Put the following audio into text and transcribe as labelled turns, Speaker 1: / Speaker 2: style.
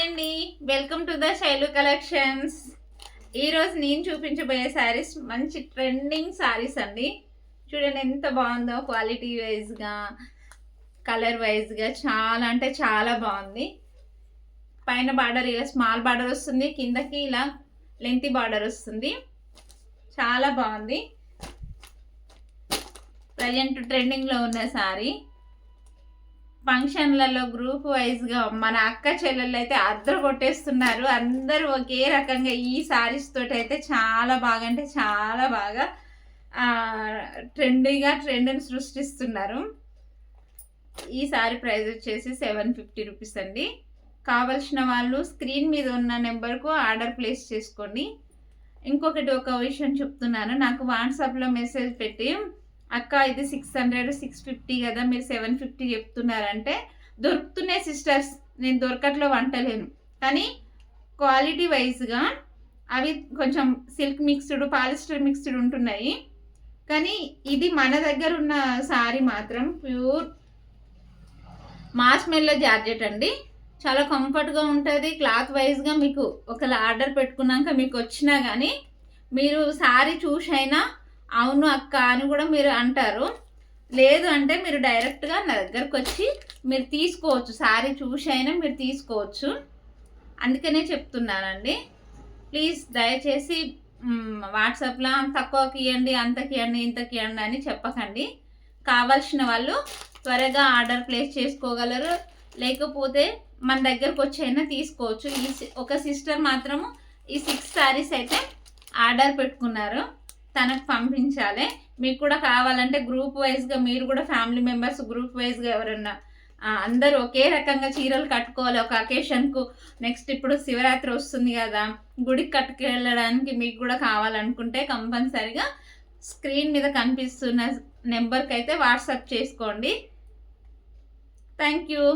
Speaker 1: అండి, welcome to the Shailu collections. ఈరోజు నేను చూపించబోయే శారీస్ మంచి ట్రెండింగ్ శారీస్ అండి. చూడండి ఎంత బాగుందో, క్వాలిటీ వైజ్గా కలర్ వైజ్గా చాలా అంటే చాలా బాగుంది. పైన బార్డర్ ఇలా స్మాల్ బార్డర్ వస్తుంది, కిందకి ఇలా లెంతీ బార్డర్ వస్తుంది. చాలా బాగుంది. ప్రజెంట్ ట్రెండింగ్లో ఉన్న శారీ. ఫంక్షన్లలో గ్రూప్ వైజ్గా మన అక్క చెల్లెళ్ళు అయితే అద్దరు కొట్టేస్తున్నారు. అందరూ ఒకే రకంగా ఈ శారీస్ తోటి అయితే చాలా బాగా అంటే చాలా బాగా ట్రెండ్ని సృష్టిస్తున్నారు. ఈ శారీ ప్రైస్ వచ్చేసి 750 రూపీస్ అండి. కావలసిన వాళ్ళు స్క్రీన్ మీద ఉన్న నెంబర్కు ఆర్డర్ ప్లేస్ చేసుకోండి. ఇంకొకటి ఒక విషయం చెప్తున్నాను, నాకు వాట్సాప్లో మెసేజ్ పెట్టి అక్క ఇది 600 650 కదా, మీరు 750 చెప్తున్నారంటే దొరుకుతున్నాయి సిస్టర్స్, నేను దొరకట్లో వంటలేను. కానీ క్వాలిటీ వైజ్గా అవి కొంచెం సిల్క్ మిక్స్డ్ పాలిస్టర్ మిక్స్డ్ ఉంటున్నాయి. కానీ ఇది మన దగ్గర ఉన్న శారీ మాత్రం ప్యూర్ మాస్మెల్లో జార్జెట్ అండి. చాలా కంఫర్ట్గా ఉంటుంది. క్లాత్ వైజ్గా మీకు ఒకవేళ ఆర్డర్ పెట్టుకున్నాక మీకు వచ్చినా కానీ మీరు శారీ చూసైనా అవును అక్క అని కూడా మీరు అంటారు. లేదు అంటే మీరు డైరెక్ట్గా నా దగ్గరకు వచ్చి మీరు తీసుకోవచ్చు, శారీ చూసి అయినా మీరు తీసుకోవచ్చు. అందుకనే చెప్తున్నానండి. ప్లీజ్ దయచేసి వాట్సాప్లో తక్కువకి ఇవ్వండి, అంతకి ఇవ్వండి, ఇంతకి ఇవ్వండి అని చెప్పకండి. కావాల్సిన వాళ్ళు త్వరగా ఆర్డర్ ప్లేస్ చేసుకోగలరు, లేకపోతే మన దగ్గరకు వచ్చి అయినా తీసుకోవచ్చు. ఒక సిస్టర్ మాత్రము ఈ 6 శారీస్ అయితే ఆర్డర్ పెట్టుకున్నారు, తనకు పంపించాలి. మీకు కూడా కావాలంటే గ్రూప్ వైజ్గా మీరు కూడా ఫ్యామిలీ మెంబర్స్ గ్రూప్ వైజ్గా ఎవరన్నా అందరూ ఒకే రకంగా చీరలు కట్టుకోవాలి ఒక అకేషన్కు. నెక్స్ట్ ఇప్పుడు శివరాత్రి వస్తుంది కదా, గుడికి కట్టుకెళ్ళడానికి మీకు కూడా కావాలనుకుంటే కంపల్సరిగా స్క్రీన్ మీద కనిపిస్తున్న నెంబర్కి అయితే వాట్సాప్ చేసుకోండి. Thank you.